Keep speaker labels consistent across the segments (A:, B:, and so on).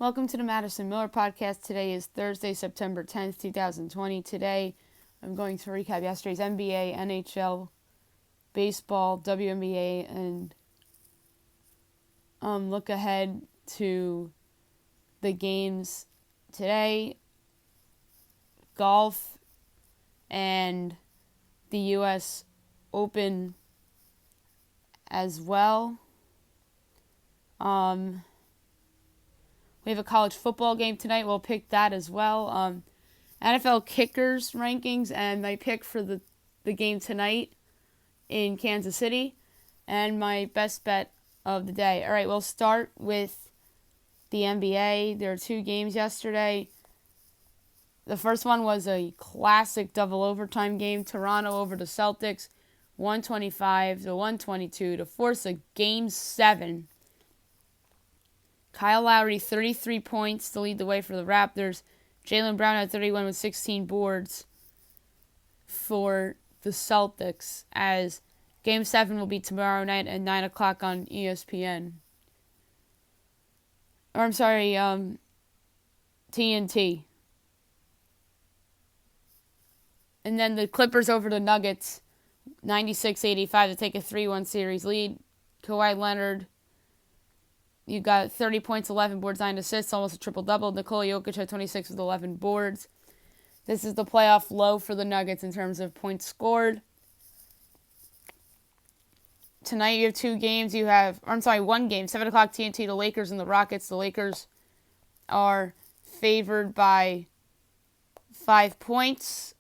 A: Welcome to the Madison Miller Podcast. Today is Thursday, September 10th, 2020. Today, I'm going to recap yesterday's NBA, NHL, baseball, WNBA, and look ahead to the games today, golf, and the U.S. Open as well. We have a college football game tonight. We'll pick that as well. NFL kickers rankings and my pick for the game tonight in Kansas City and my best bet of the day. All right, we'll start with the NBA. There were two games yesterday. The first one was a classic double overtime game. Toronto over the Celtics, 125-122 to force a Game 7. Kyle Lowry, 33 points to lead the way for the Raptors. Jaylen Brown had 31 with 16 boards for the Celtics, as Game 7 will be tomorrow night at 9 o'clock on ESPN. TNT. And then the Clippers over the Nuggets, 96-85 to take a 3-1 series lead. Kawhi Leonard, you got 30 points, 11 boards, 9 assists, almost a triple-double. Nikola Jokic had 26 with 11 boards. This is the playoff low for the Nuggets in terms of points scored. Tonight you have one game, 7 o'clock TNT, the Lakers and the Rockets. The Lakers are favored by 5 points.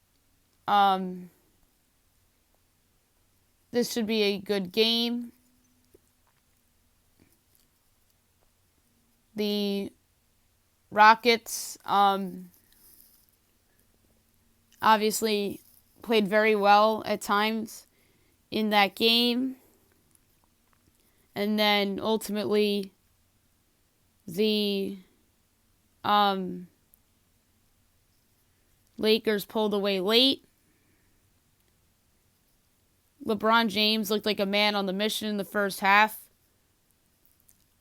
A: This should be a good game. The Rockets obviously played very well at times in that game. And then ultimately the Lakers pulled away late. LeBron James looked like a man on the mission in the first half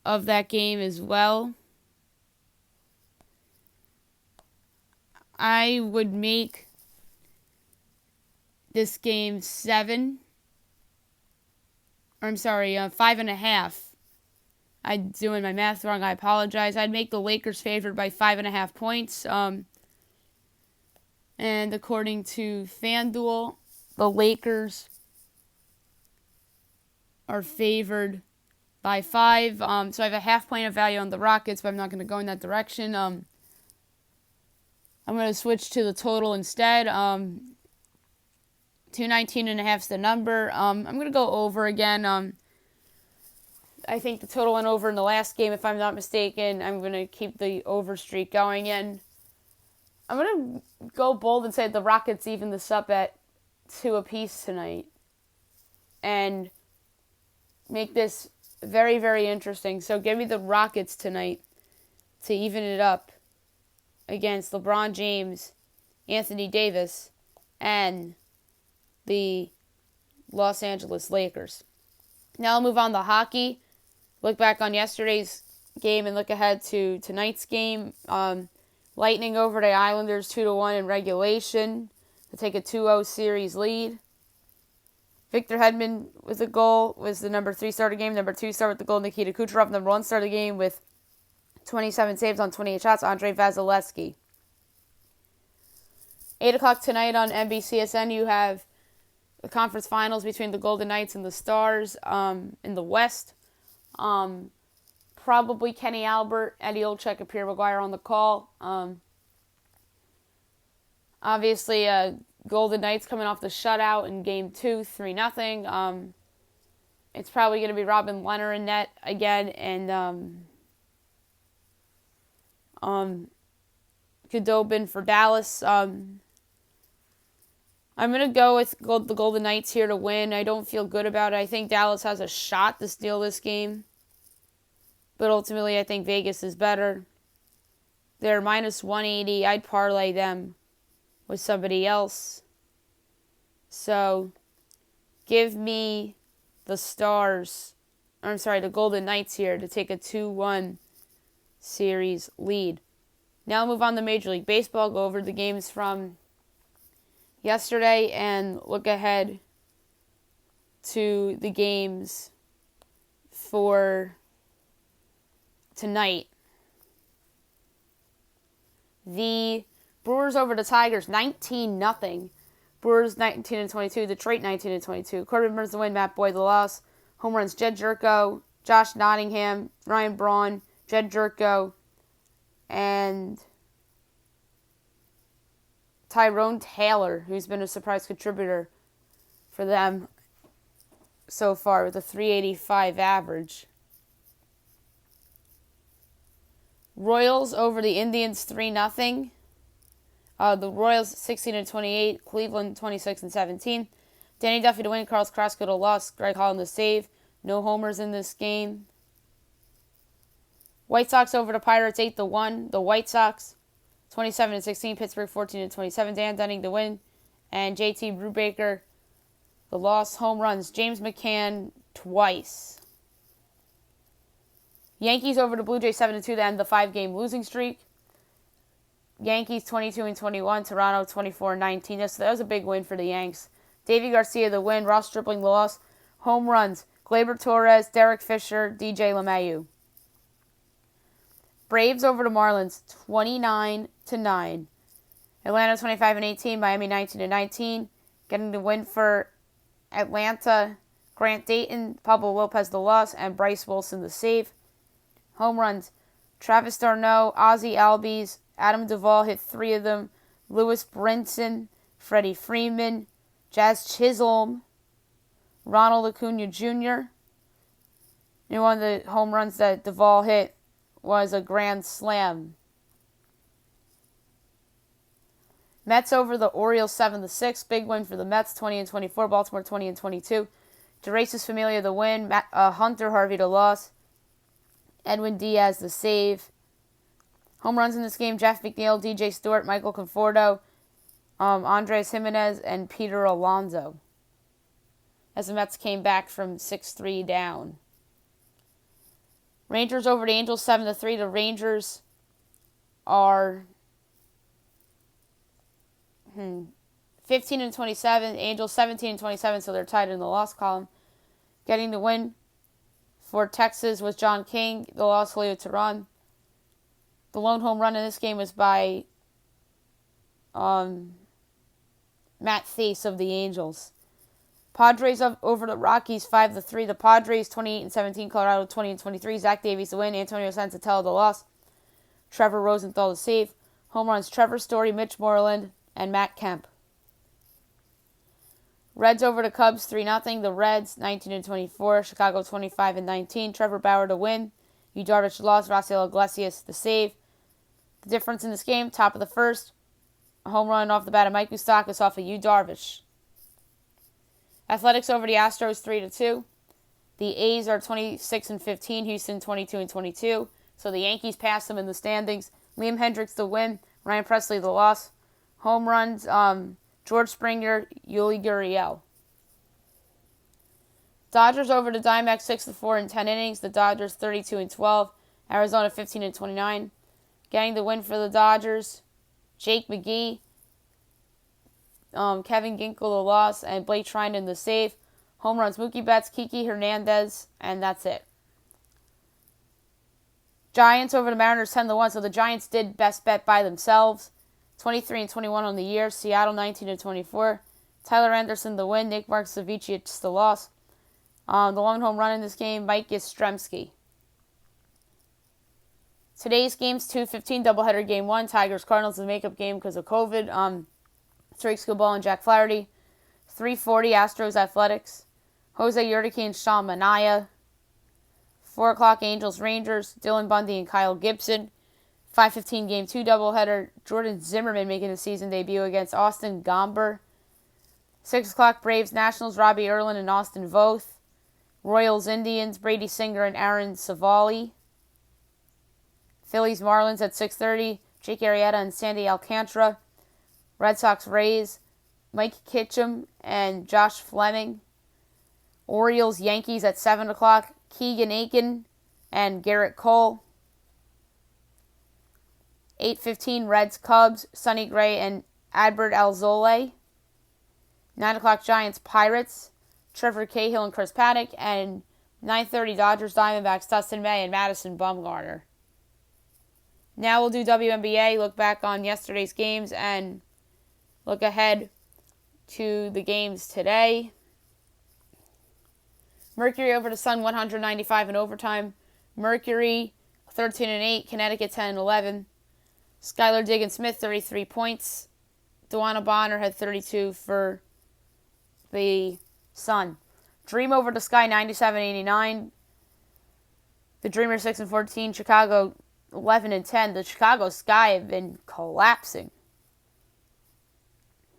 A: of that game as well. I would make this game 5.5. I'm doing my math wrong. I apologize. I'd make the Lakers favored by 5.5 points. And according to FanDuel, the Lakers are favored by 5. So I have a half point of value on the Rockets, but I'm not going to go in that direction. I'm going to switch to the total instead. 219.5 is the number. I'm going to go over again. I think the total went over in the last game, if I'm not mistaken. I'm going to keep the over streak going. And I'm going to go bold and say the Rockets even this up at 2 apiece tonight. And make this very, very interesting. So give me the Rockets tonight to even it up against LeBron James, Anthony Davis, and the Los Angeles Lakers. Now I'll move on to hockey. Look back on yesterday's game and look ahead to tonight's game. Lightning over the Islanders 2-1 in regulation to take a 2-0 series lead. Victor Hedman with a goal was the number 3 star of the game. Number 2 star with the goal, Nikita Kucherov. Number 1 star of the game with 27 saves on 28 shots, Andrei Vasilevsky. 8 o'clock tonight on NBCSN, you have the conference finals between the Golden Knights and the Stars in the West. Probably Kenny Albert, Eddie Olczyk, and Pierre Maguire on the call. Obviously, Golden Knights coming off the shutout in Game 2, 3-0. It's probably going to be Robin Lehner in net again, and Khudobin for Dallas. I'm going to go with the Golden Knights here to win. I don't feel good about it. I think Dallas has a shot to steal this game, but ultimately I think Vegas is better. They're minus 180. I'd parlay them with somebody else. So give me the Golden Knights here to take a 2-1 series lead. Now I'll move on to Major League Baseball, go over the games from yesterday, and look ahead to the games for tonight. The Brewers over the Tigers, 19-0. Brewers 19-22, Detroit 19-22. Corbin Burns the win, Matt Boyd the loss. Home runs Jed Jerko, Josh Nottingham, Ryan Braun, Jed Jerko, and Tyrone Taylor, who's been a surprise contributor for them so far with a .385 average. Royals over the Indians 3-0. The Royals 16-28, Cleveland 26-17. Danny Duffy to win, Carlos Carrasco to loss, Greg Holland to save. No homers in this game. White Sox over the Pirates 8-1. The White Sox 27-16, Pittsburgh 14-27. Dan Dunning to win, and JT Brubaker the loss. Home runs James McCann twice. Yankees over the Blue Jays 7-2 to end the 5-game losing streak. Yankees 22-21, Toronto 24-19. So that was a big win for the Yanks. Davey Garcia the win, Ross Stripling the loss. Home runs Gleyber Torres, Derek Fisher, DJ LeMahieu. Braves over the Marlins 29-9. Atlanta 25-18, Miami 19-19. Getting the win for Atlanta, Grant Dayton, Pablo Lopez the loss, and Bryce Wilson the save. Home runs Travis d'Arnaud, Ozzie Albies, Adam Duvall hit 3 of them. Lewis Brinson, Freddie Freeman, Jazz Chisholm, Ronald Acuna Jr. And one of the home runs that Duvall hit was a grand slam. Mets over the Orioles 7-6. Big win for the Mets, 20-24. Baltimore 20-22. DeRacis Familia the win. Hunter Harvey the loss. Edwin Diaz the save. Home runs in this game, Jeff McNeil, DJ Stewart, Michael Conforto, Andres Jimenez, and Peter Alonso, as the Mets came back from 6-3 down. Rangers over the Angels 7-3. The Rangers are 15-27. Angels 17-27, so they're tied in the loss column. Getting the win for Texas was John King. The loss, Leo Teheran. The lone home run in this game was by Matt Thaiss of the Angels. Padres over the Rockies 5-3. The Padres 28-17. Colorado 20-23. Zach Davies the win. Antonio Sensatella the loss. Trevor Rosenthal the save. Home runs Trevor Story, Mitch Moreland, and Matt Kemp. Reds over the Cubs 3-0. The Reds 19-24. Chicago 25-19. Trevor Bauer to win. Yu Darvish lost. Rafael Iglesias the save. The difference in this game, top of the first, a home run off the bat of Mike Moustakas off of Yu Darvish. Athletics over the Astros 3-2. The A's are 26-15. Houston 22-22. So the Yankees passed them in the standings. Liam Hendricks the win. Ryan Presley the loss. Home runs George Springer, Yuli Gurriel. Dodgers over the Diamondbacks 6-4 in 10 innings. The Dodgers 32-12. Arizona 15-29. Getting the win for the Dodgers, Jake McGee, Kevin Ginkel the loss, and Blake Trinan the save. Home runs Mookie Betts, Kiki Hernandez, and that's it. Giants over the Mariners 10-1. So the Giants did best bet by themselves. 23-21 on the year. Seattle 19-24. Tyler Anderson the win. Nick Markovich the loss. The lone home run in this game, Mike Yastrzemski. Today's game's 2:15 doubleheader game 1. Tigers-Cardinals, the makeup game because of COVID. Tariq Skubal and Jack Flaherty. 3:40 Astros-Athletics. Jose Urquidy and Sean Manaea. 4 o'clock Angels-Rangers. Dylan Bundy and Kyle Gibson. 5:15 game 2 doubleheader. Jordan Zimmerman making a season debut against Austin Gomber. 6 o'clock Braves-Nationals. Robbie Erlin and Austin Voth. Royals-Indians. Brady Singer and Aaron Savali. Phillies-Marlins at 6:30. Jake Arrieta and Sandy Alcantara. Red Sox-Rays. Mike Kitchum and Josh Fleming. Orioles-Yankees at 7 o'clock. Keegan Aiken and Garrett Cole. 8:15 Reds, Cubs, Sonny Gray and Adbert Alzolay. 9 o'clock Giants, Pirates, Trevor Cahill and Chris Paddock. And 9:30 Dodgers, Diamondbacks, Dustin May and Madison Bumgarner. Now we'll do WNBA, look back on yesterday's games and look ahead to the games today. Mercury over the Sun, 195 in overtime. Mercury 13-8, Connecticut 10-11. Skylar Diggins-Smith 33 points. Dewana Bonner had 32 for the Sun. Dream over the Sky 97-89. The Dreamers 6-14. Chicago 11-10. The Chicago Sky have been collapsing.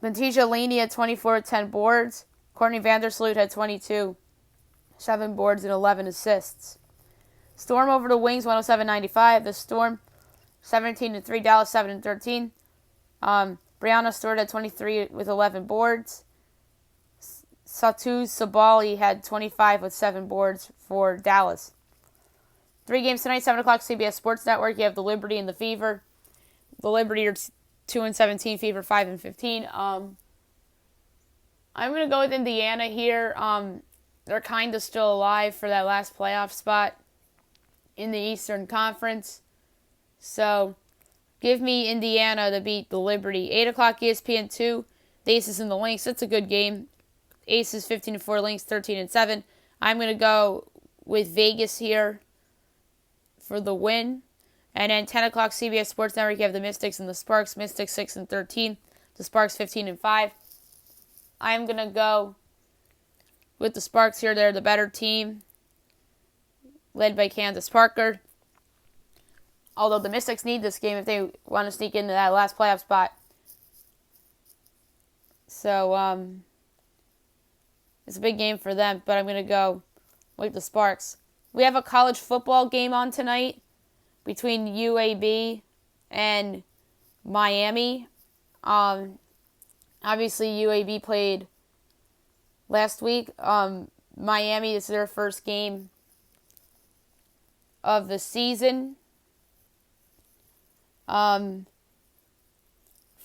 A: Bentisha Laney had 24 10 boards. Courtney Vandersloot had 22, 7 boards and 11 assists. Storm over the Wings 107-95. The Storm 17-3. Dallas 7-13. Brianna Stewart had 23 with 11 boards. Satu Sabali had 25 with 7 boards for Dallas. 3 games tonight, 7 o'clock CBS Sports Network. You have the Liberty and the Fever. The Liberty are 2-17, Fever 5-15. I'm going to go with Indiana here. They're kind of still alive for that last playoff spot in the Eastern Conference. So give me Indiana to beat the Liberty. 8 o'clock ESPN2, the Aces and the Lynx. It's a good game. Aces 15-4, Lynx 13-7. I'm going to go with Vegas here for the win. And then 10 o'clock CBS Sports Network, you have the Mystics and the Sparks. Mystics 6-13, the Sparks 15-5. I'm going to go with the Sparks here. They're the better team, led by Candace Parker. Although the Mystics need this game if they want to sneak into that last playoff spot. So, it's a big game for them, but I'm going to go with the Sparks. We have a college football game on tonight between UAB and Miami. Obviously, UAB played last week. Miami, this is their first game of the season. For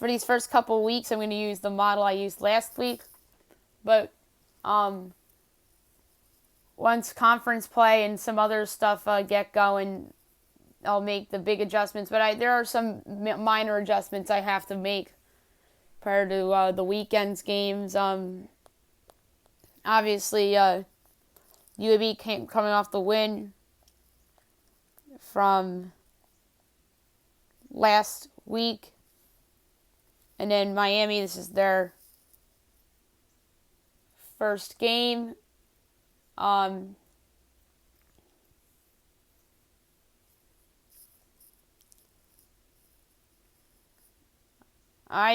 A: these first couple weeks, I'm going to use the model I used last week. But once conference play and some other stuff get going, I'll make the big adjustments. But there are some minor adjustments I have to make prior to the weekend's games. Obviously, UAB coming off the win from last week. And then Miami, this is their first game. I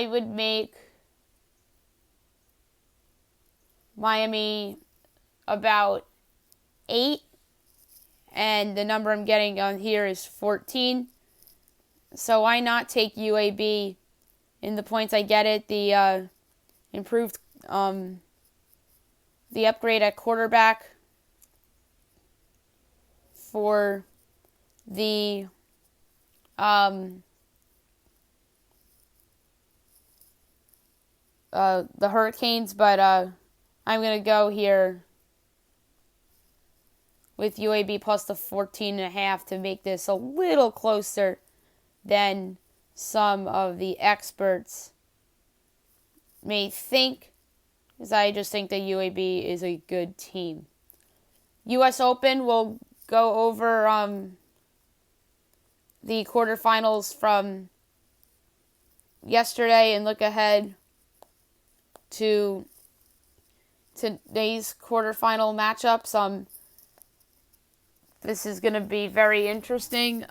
A: would make Miami about 8, and the number I'm getting on here is 14. So why not take UAB in the points? I get it. The improved, the upgrade at quarterback for the Hurricanes, but I'm going to go here with UAB plus the 14.5 to make this a little closer than some of the experts may think, because I just think that UAB is a good team. U.S. Open, we'll go over the quarterfinals from yesterday and look ahead to today's quarterfinal matchups. This is going to be very interesting.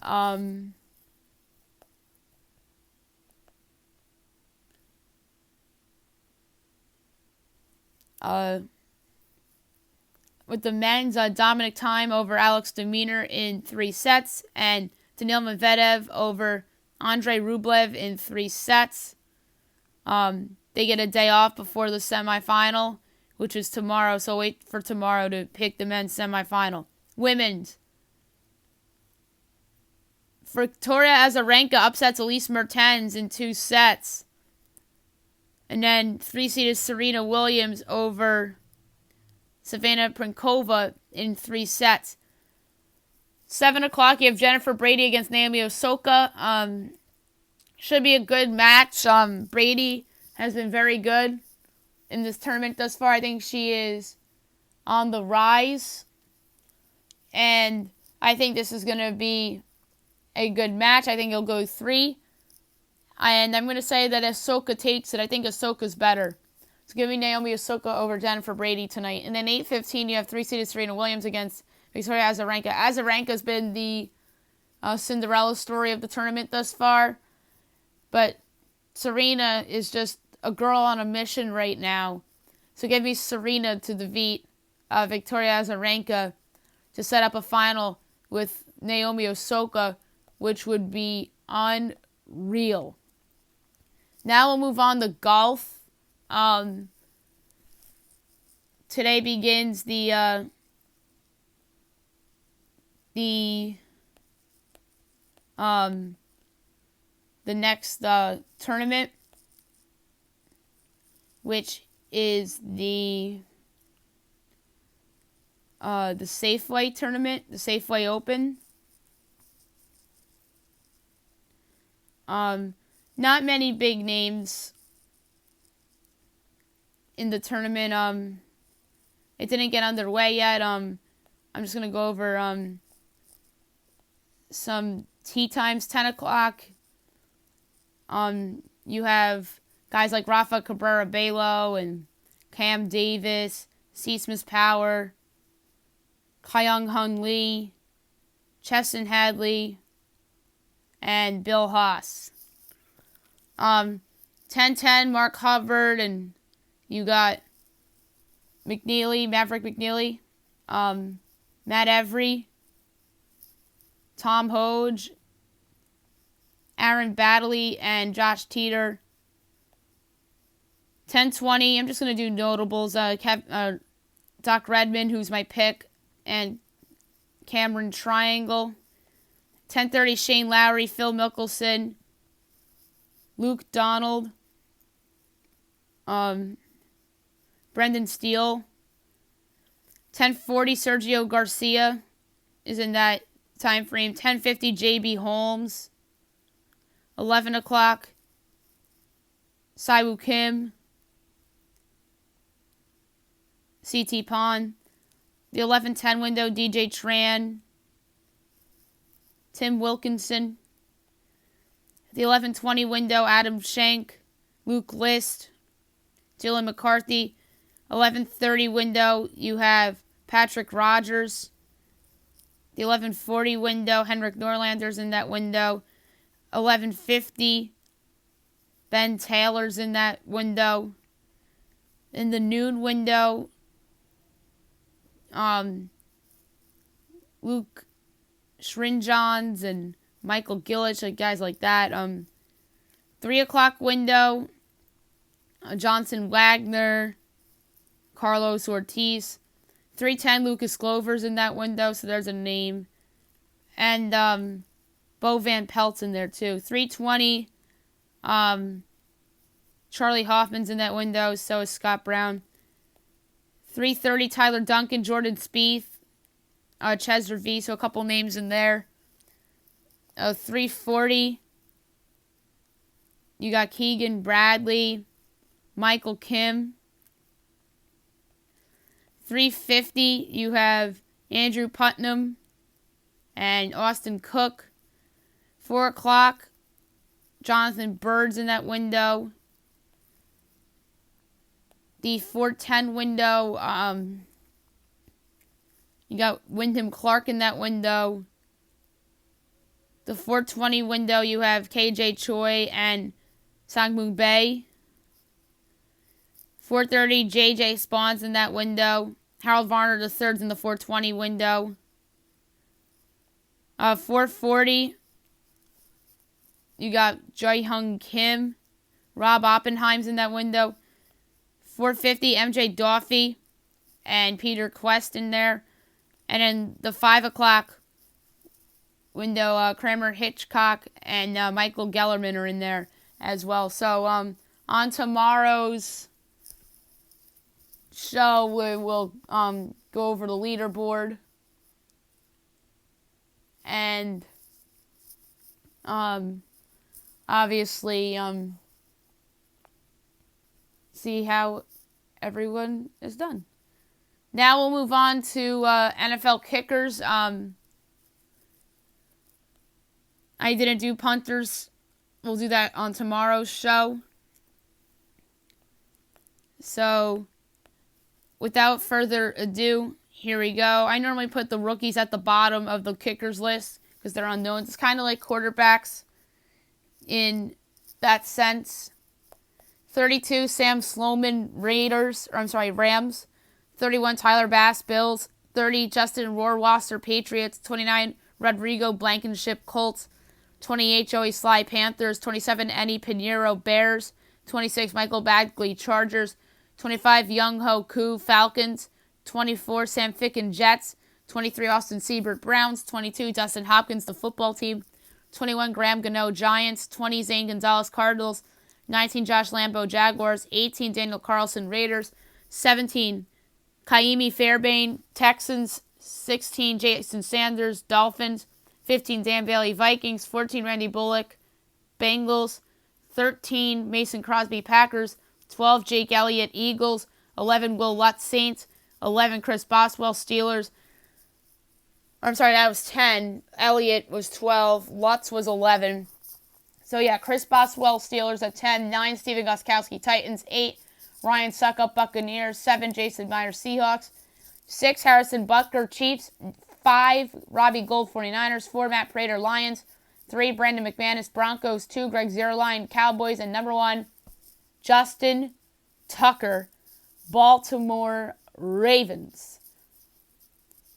A: With the men's, Dominic Thiem over Alex de Minaur in 3 sets, and Daniil Medvedev over Andrei Rublev in 3 sets. They get a day off before the semifinal, which is tomorrow, so wait for tomorrow to pick the men's semifinal. Women's, Victoria Azarenka upsets Elise Mertens in 2 sets. And then 3-seeded Serena Williams over Savannah Prinkova in 3 sets. 7 o'clock, you have Jennifer Brady against Naomi Osaka. Should be a good match. Brady has been very good in this tournament thus far. I think she is on the rise. And I think this is going to be a good match. I think it'll go 3. And I'm going to say that Osaka takes it. I think Osaka's better. So give me Naomi Osaka over Jennifer Brady tonight. And then 8:15, you have 3-seeded Serena Williams against Victoria Azarenka. Azarenka's been the Cinderella story of the tournament thus far. But Serena is just a girl on a mission right now. So give me Serena to defeat Victoria Azarenka to set up a final with Naomi Osaka, which would be unreal. Now we'll move on to golf. Today begins the next tournament, which is the Safeway tournament, the Safeway Open. Not many big names in the tournament. It didn't get underway yet. I'm just gonna go over some tee times. 10 o'clock. You have guys like Rafa Cabrera Bello and Cam Davis, C. Smith Power, Kyung Hun Lee, Chesson Hadley, and Bill Haas. 10-10, Mark Hubbard, and you got Maverick McNeely, Matt Every, Tom Hoge, Aaron Baddeley, and Josh Teeter. 10-20, I'm just going to do notables. Doc Redman, who's my pick, and Cameron Triangle. 10:30, Shane Lowry, Phil Mickelson, Luke Donald, Brendan Steele. 10:40, Sergio Garcia is in that time frame. 10:50, J.B. Holmes. 11 o'clock, Siwoo Kim, C.T. Pon. The 11:10 window, DJ Tran, Tim Wilkinson. The 11:20 window, Adam Schenk, Luke List, Dylan McCarthy. 11:30 window, you have Patrick Rogers. The 11:40 window, Henrik Norlander's in that window. 11:50, Ben Taylor's in that window. In the noon window, Luke Schrinjans and Michael Gillich, guys like that. 3 o'clock window, Johnson Wagner, Carlos Ortiz. 3:10, Lucas Glover's in that window, so there's a name. And Bo Van Pelt's in there too. 3:20, Charlie Hoffman's in that window, so is Scott Brown. 3:30, Tyler Duncan, Jordan Spieth, Chez V, so a couple names in there. 3:40, you got Keegan Bradley, Michael Kim. 3:50, you have Andrew Putnam and Austin Cook. 4 o'clock, Jonathan Bird's in that window. The 4:10 window, you got Wyndham Clark in that window. The 4:20 window, you have KJ Choi and Sangmoon Bae. 4:30, JJ Spawn's in that window. Harold Varner III's in the 4:20 window. 4:40, you got Jae-Hung Kim. Rob Oppenheim's in that window. 4:50, MJ Daffy and Peter Quest in there. And then the 5 o'clock Kramer Hitchcock and Michael Gellerman are in there as well. So on tomorrow's show, we will go over the leaderboard and obviously see how everyone is done. Now we'll move on to NFL kickers. I didn't do punters. We'll do that on tomorrow's show. So, without further ado, here we go. I normally put the rookies at the bottom of the kickers list because they're unknowns. It's kind of like quarterbacks in that sense. 32, Sam Sloman, Rams. 31, Tyler Bass, Bills. 30, Justin Rohrwasser, Patriots. 29, Rodrigo Blankenship, Colts. 28, Joey Sly, Panthers. 27, Eddie Pinheiro, Bears. 26, Michael Bagley, Chargers. 25, Young Ho Koo, Falcons. 24, Sam Ficken, Jets. 23, Austin Seibert, Browns. 22, Dustin Hopkins, the football team. 21, Graham Gano, Giants. 20, Zane Gonzalez, Cardinals. 19, Josh Lambo, Jaguars. 18, Daniel Carlson, Raiders. 17, Kaimi Fairbairn, Texans. 16, Jason Sanders, Dolphins. 15, Dan Bailey, Vikings. 14, Randy Bullock, Bengals. 13, Mason Crosby, Packers. 12, Jake Elliott, Eagles. 11, Will Lutz, Saints. 11, Chris Boswell, Steelers. That was 10. Elliott was 12. Lutz was 11. So, yeah, Chris Boswell, Steelers at 10. 9, Steven Gostkowski, Titans. 8, Ryan Suckup, Buccaneers. 7, Jason Myers, Seahawks. 6, Harrison Butker, Chiefs. 5, Robbie Gould, 49ers. 4, Matt Prater, Lions. 3, Brandon McManus, Broncos. 2, Greg Zierlein, Cowboys. And number 1, Justin Tucker, Baltimore Ravens.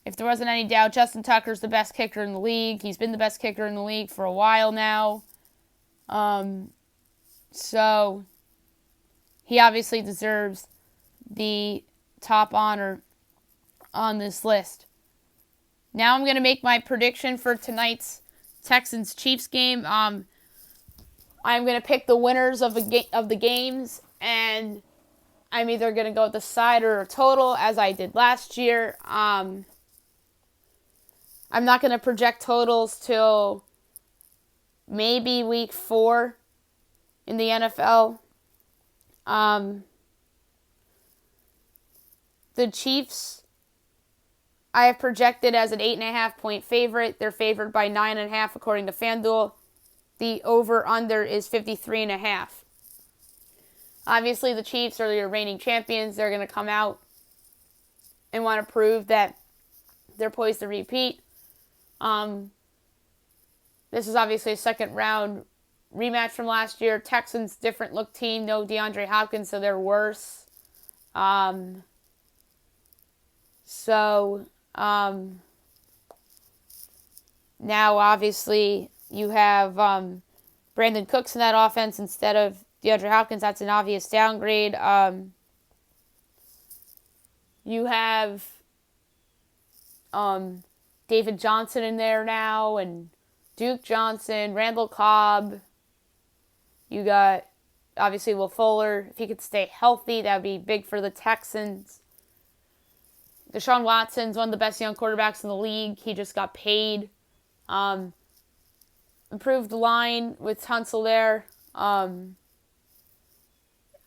A: If there wasn't any doubt, Justin Tucker's the best kicker in the league. He's been the best kicker in the league for a while now. So he obviously deserves the top honor on this list. Now I'm going to make my prediction for tonight's Texans-Chiefs game. I'm going to pick the winners of the games, and I'm either going to go with the side or total, as I did last year. I'm not going to project totals till maybe week 4 in the NFL. The Chiefs, I have projected as an 8.5-point favorite. They're favored by 9.5 according to FanDuel. The over-under is 53.5. Obviously, the Chiefs are your reigning champions. They're going to come out and want to prove that they're poised to repeat. This is obviously a second-round rematch from last year. Texans, different look team. No DeAndre Hopkins, so they're worse. Now, obviously, you have Brandon Cooks in that offense instead of DeAndre Hopkins. That's an obvious downgrade. You have David Johnson in there now, and Duke Johnson, Randall Cobb. You got, obviously, Will Fuller. If he could stay healthy, that would be big for the Texans. Deshaun Watson's one of the best young quarterbacks in the league. He just got paid. Improved line with Tunsil there. I'm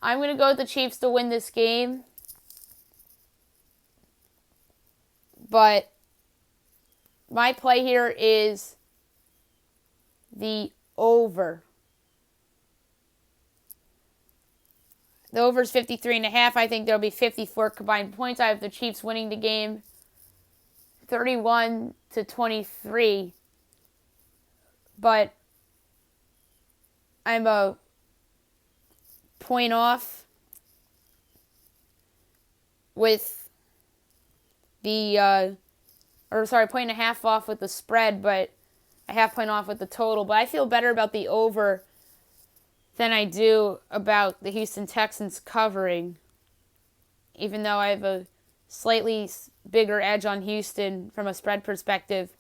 A: going to go with the Chiefs to win this game. But my play here is the over. The over is 53.5. I think there will be 54 combined points. I have the Chiefs winning the game 31-23. But I'm a point off with the, point and a half off with the spread, but a half point off with the total. But I feel better about the over than I do about the Houston Texans covering, even though I have a slightly bigger edge on Houston from a spread perspective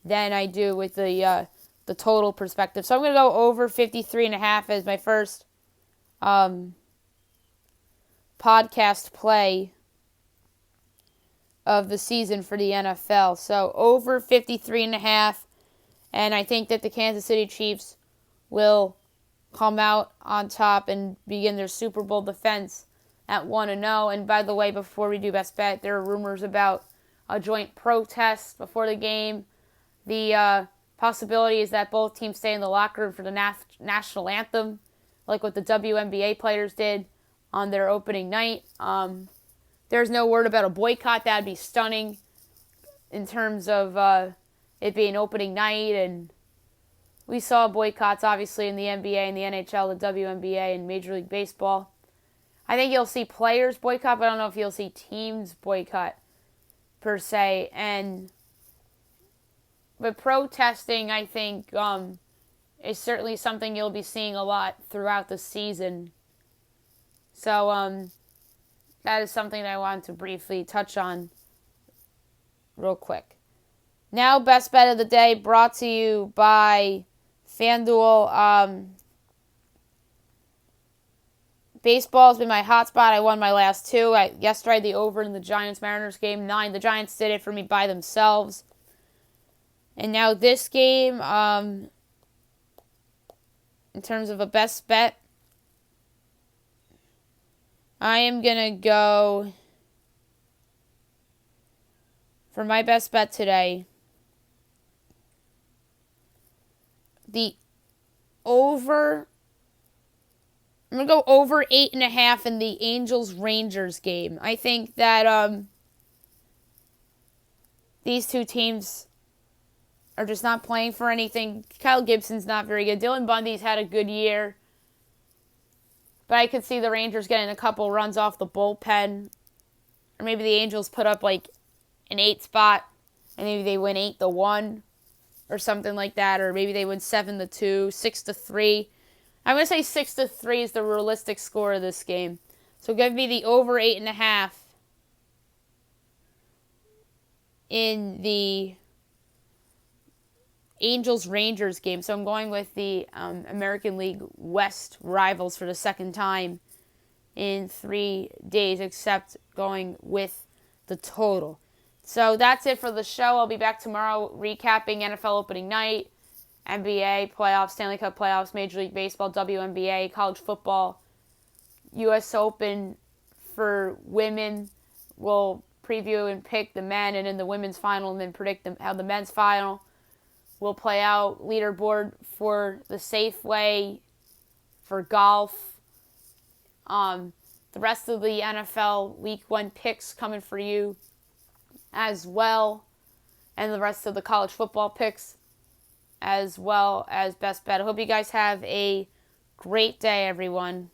A: than I do with the total perspective. So I'm going to go over 53.5 as my first podcast play of the season for the NFL. So over 53.5, and I think that the Kansas City Chiefs will come out on top and begin their Super Bowl defense at 1-0. And by the way, before we do best bet, there are rumors about a joint protest before the game. The possibility is that both teams stay in the locker room for the national anthem, like what the WNBA players did on their opening night. There's no word about a boycott. That would be stunning in terms of it being opening night. And we saw boycotts, obviously, in the NBA and the NHL, the WNBA, and Major League Baseball. I think you'll see players boycott, but I don't know if you'll see teams boycott, per se. But protesting, I think, is certainly something you'll be seeing a lot throughout the season. So that is something that I wanted to briefly touch on real quick. Now, best bet of the day brought to you by FanDuel. Baseball has been my hotspot. I won my last two. Yesterday I had the over in the Giants-Mariners game, 9. The Giants did it for me by themselves. And now this game, in terms of a best bet, I am going to go for my best bet today. The over, I'm going to go over 8.5 in the Angels-Rangers game. I think that these two teams are just not playing for anything. Kyle Gibson's not very good. Dylan Bundy's had a good year. But I could see the Rangers getting a couple runs off the bullpen. Or maybe the Angels put up like an 8 spot. And maybe they win 8-1. Or something like that. Or maybe they win 7-2, 6-3. I'm going to say 6-3 is the realistic score of this game. So give me the over 8.5 in the Angels-Rangers game. So I'm going with the American League West rivals for the second time in 3 days, except going with the total. So that's it for the show. I'll be back tomorrow recapping NFL opening night, NBA playoffs, Stanley Cup playoffs, Major League Baseball, WNBA, college football, U.S. Open for women. We'll preview and pick the men, and in the women's final, and then predict how the men's final will play out. Leaderboard for the Safeway, for golf. The rest of the NFL Week 1 picks coming for you as well. And the rest of the college football picks as well as best bet. I hope you guys have a great day, everyone.